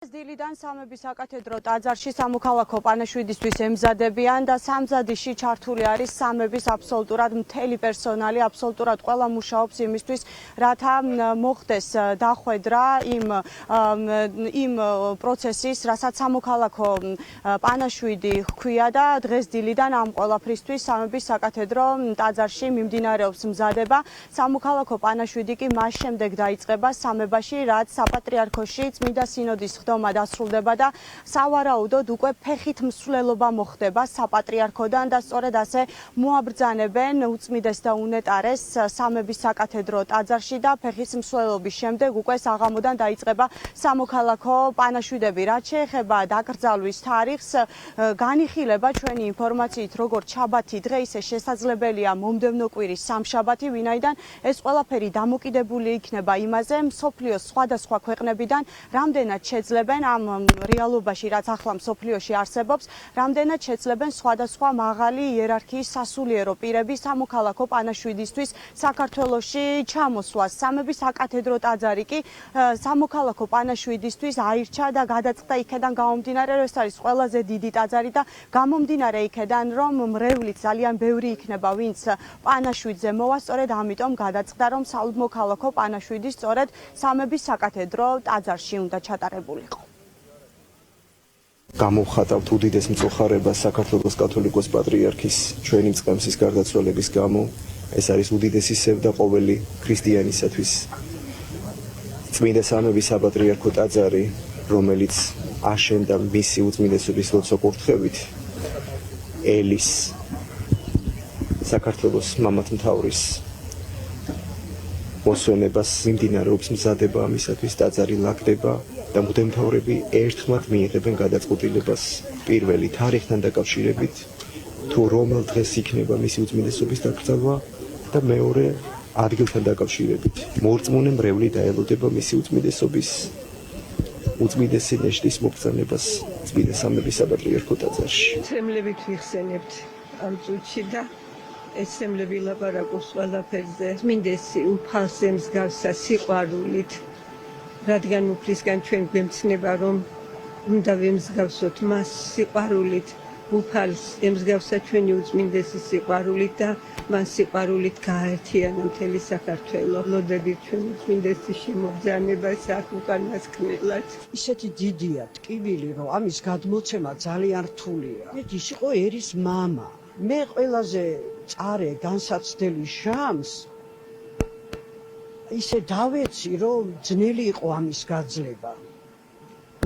დილიდან სამების საკათედრო ტაძარში სამოქალაქო პანაშვიდისთვის ემზადებიან და სამზადისში ჩართული არის სამების აბსოლუტურად მთელი პერსონალი, აბსოლუტურად ყველა მუშაობს იმისთვის, რათა მოხდეს დახვედრა იმ პროცესის, რასაც სამოქალაქო პანაშვიდი ჰქვია და დღეს დილიდან ამ ყველაფრისთვის სამების საკათედრო ტაძარში მიმდინარეობს მზადება. სამოქალაქო პანაშვიდი კი მას შემდეგ დაიწყება სამებაში, რაც საპატრიარქოში წმინდა სინოდის დასრულდება და სავარაუდოდ უკვე ფეხით მსვლელობა მოხდება საპატრიარქოდან და სწორედ ასე მოაბრძანებენ უწმიდეს და უნეტარეს სამების საკათედრო ტაძარში და ფეხის მსვლელობის შემდეგ უკვე საღამოდან დაიწყება სამოქალაქო პანაშვიდები. რაც შეეხება დაკრძალვის თარიღს, განიხილება ჩვენი ინფორმაციით როგორც შაბათი დღე, ისე შესაძლებელია მომდევნო კვირის სამშაბათი, ვინაიდან ეს ყველაფერი დამოკიდებული იქნება იმაზე, მსოფლიოს სხვადასხვა ქვეყნებიდან რამდენად შეძლება ამ რეალობაში, რაც ახლა მსოფლიოში არსებობს, რამდენად შეძლებენ სხვადასხვა მაღალი იერარქიის სასულიერო პირები სამოქალაქო პანაშვიდისთვის საქართველოში ჩამოსვლას. სამების საკათედრო ტაძარი კი სამოქალაქო პანაშვიდისთვის აირჩა და გადაწყდა იქედან გამომდინარე, რომ ეს არის ყველაზე დიდი ტაძარი და გამომდინარე იქედან, რომ მრევლით ძალიან ბევრი იქნება, ვინც პანაშვიდზე მოვა, სწორედ ამიტომ გადაწყდა, რომ სამოქალაქო პანაშვიდი სწორედ სამების საკათედრო ტაძარში უნდა ჩატარებულიყო. გამოვხატავთ უდიდეს მწუხარებას საქართველოს კათოლიკოს პატრიარქის ჩვენი მწყემსის გარდაცვალების გამო. ეს არის უდიდესი სევდა ყოველი ქრისტიანისათვის. წმინდა სამების საპატრიარქო ტაძარი, რომელიც აშენდა მისი უწმინდესობის ლოცვა-კურთხევით, ელის საქართველოს მამათმთავრის მოსვენებას მიმდინარეობს მზადება ამისათვის, ტაძარი ლაგდება და მღვდელმთავრები ერთხმად მიიღებენ გადაწყვეტილებას პირველი თარიღთან დაკავშირებით, თუ რომელ დღეს იქნება მისი უწმინდესობის დაკრძალვა და მეორე ადგილთან დაკავშირებით. მორწმუნე მრევლი დაელოდება მისი უწმინდესობის უწმინდესი ნეშტის მობრძანებას წმინდა სამების საპატრიარქო ტაძარში. ცემლებით ვიხსენებთ ამ წუთში და ეს ცემლები ლაპარაკობს ყველაფერზე. წმინდესი უფალს ემსგავსა სიყვარულით, რადგან უფლისგან ჩვენ გვემცნება, რომ უნდა ვემსგავსოთ მას სიყვარულით, უფალს ემსგავსა ჩვენი უწმინდესი სიყვარულით და მან სიყვარულით გააერთიანა მთელი საქართველო. ლოდებით ჩვენ უწმინდესის შემოგზანებას აქ უკანასკნელად. ისეთი დიდია ტკივილი, რომ ამის გადმოცემა ძალიან რთულია. ის იყო ერის მამა. მე ყველაზე წარე განსაცდელი ჟამს ისე დავეცი, რომ ძნელი იყო ამის გაძლება.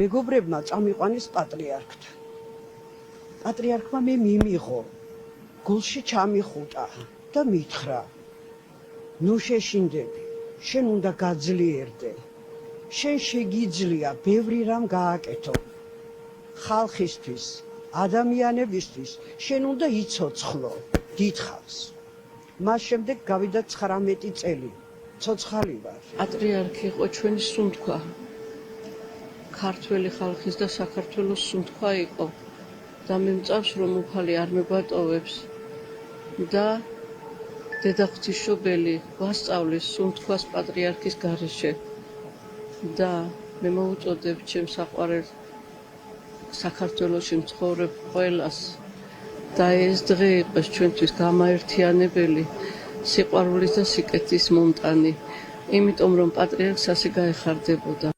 მეგობრებმა წამიყვანეს პატრიარქთან. პატრიარქმა მე მიმიღო, გულში ჩამიხუტა და მითხრა: ნუ შეშინდები, შენ უნდა გაძლიერდე. შენ შეგიძლია ბევრი რამ გააკეთო. ხალხისთვის, ადამიანებისთვის შენ უნდა იცოცხლო. დიდხანს. მას შემდეგ გავიდა 19 წელი. ცოცხალი ვარ. პატრიარქი იყო ჩვენი სუნთქვა. ქართველი ხალხის და საქართველოს სუნთქვა იყო. და მე მწავს, რომ უფალი არ მებატოვებს და დედა ღვთისმშობელი ვასწავლის სუნთქვას პატრიარქის გარეშე. და მე მოუწოდებ ჩემს საყვარელ საქართველოში მცხოვრებ ყველას და ეს დღე იყოს ჩვენთვის გამაერთიანებელი, სიყვარულის და სიკეთის მომტანი, იმიტომ რომ პატრიარქს ასე გაეხარდებოდა.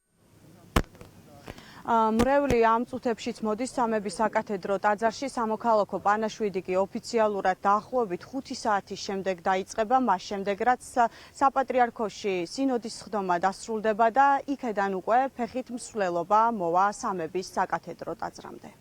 მრევლი ამ წუთებშიც მოდის სამების საკათედრო ტაძარში. სამოქალაქო პანაშვიდი კი ოფიციალურად დაახლოებით 5 საათის შემდეგ დაიწყება, მას შემდეგ რაც საპატრიარქოში სინოდის სხდომა დასრულდება და იქედან უკვე ფეხით მსვლელობა მოვა სამების საკათედრო ტაძრამდე.